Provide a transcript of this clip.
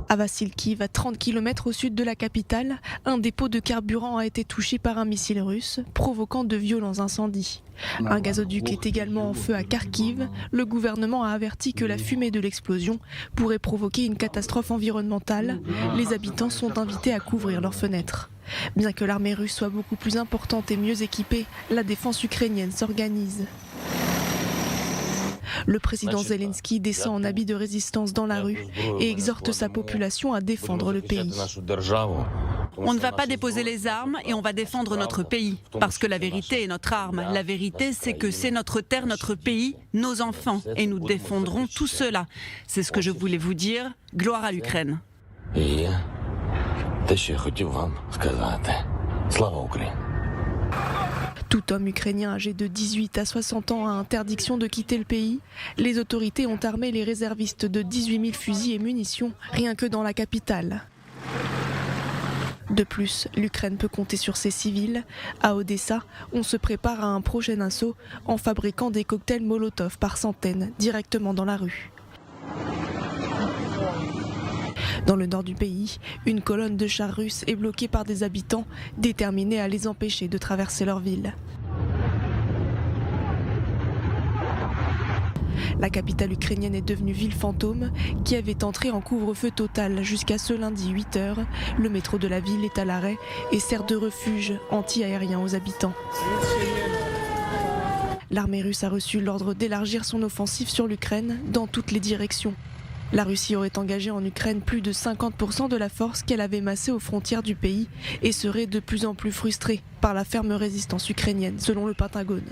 À Vassilkiv, à 30 km au sud de la capitale, un dépôt de carburant a été touché par un missile russe, provoquant de violents incendies. Un gazoduc est également en feu à Kharkiv. Le gouvernement a averti que la fumée de l'explosion pourrait provoquer une catastrophe environnementale. Les habitants sont invités à couvrir leurs fenêtres. Bien que l'armée russe soit beaucoup plus importante et mieux équipée, la défense ukrainienne s'organise. Le président Zelensky descend en habit de résistance dans la rue et exhorte sa population à défendre le pays. On ne va pas déposer les armes et on va défendre notre pays. Parce que la vérité est notre arme. La vérité, c'est que c'est notre terre, notre pays, nos enfants. Et nous défendrons tout cela. C'est ce que je voulais vous dire. Gloire à l'Ukraine. Tout homme ukrainien âgé de 18 à 60 ans a interdiction de quitter le pays. Les autorités ont armé les réservistes de 18 000 fusils et munitions, rien que dans la capitale. De plus, l'Ukraine peut compter sur ses civils. À Odessa, on se prépare à un prochain assaut en fabriquant des cocktails Molotov par centaines directement dans la rue. Dans le nord du pays, une colonne de chars russes est bloquée par des habitants déterminés à les empêcher de traverser leur ville. La capitale ukrainienne est devenue ville fantôme qui avait entré en couvre-feu total jusqu'à ce lundi 8h. Le métro de la ville est à l'arrêt et sert de refuge anti-aérien aux habitants. L'armée russe a reçu l'ordre d'élargir son offensive sur l'Ukraine dans toutes les directions. La Russie aurait engagé en Ukraine plus de 50% de la force qu'elle avait massée aux frontières du pays et serait de plus en plus frustrée par la ferme résistance ukrainienne, selon le Pentagone.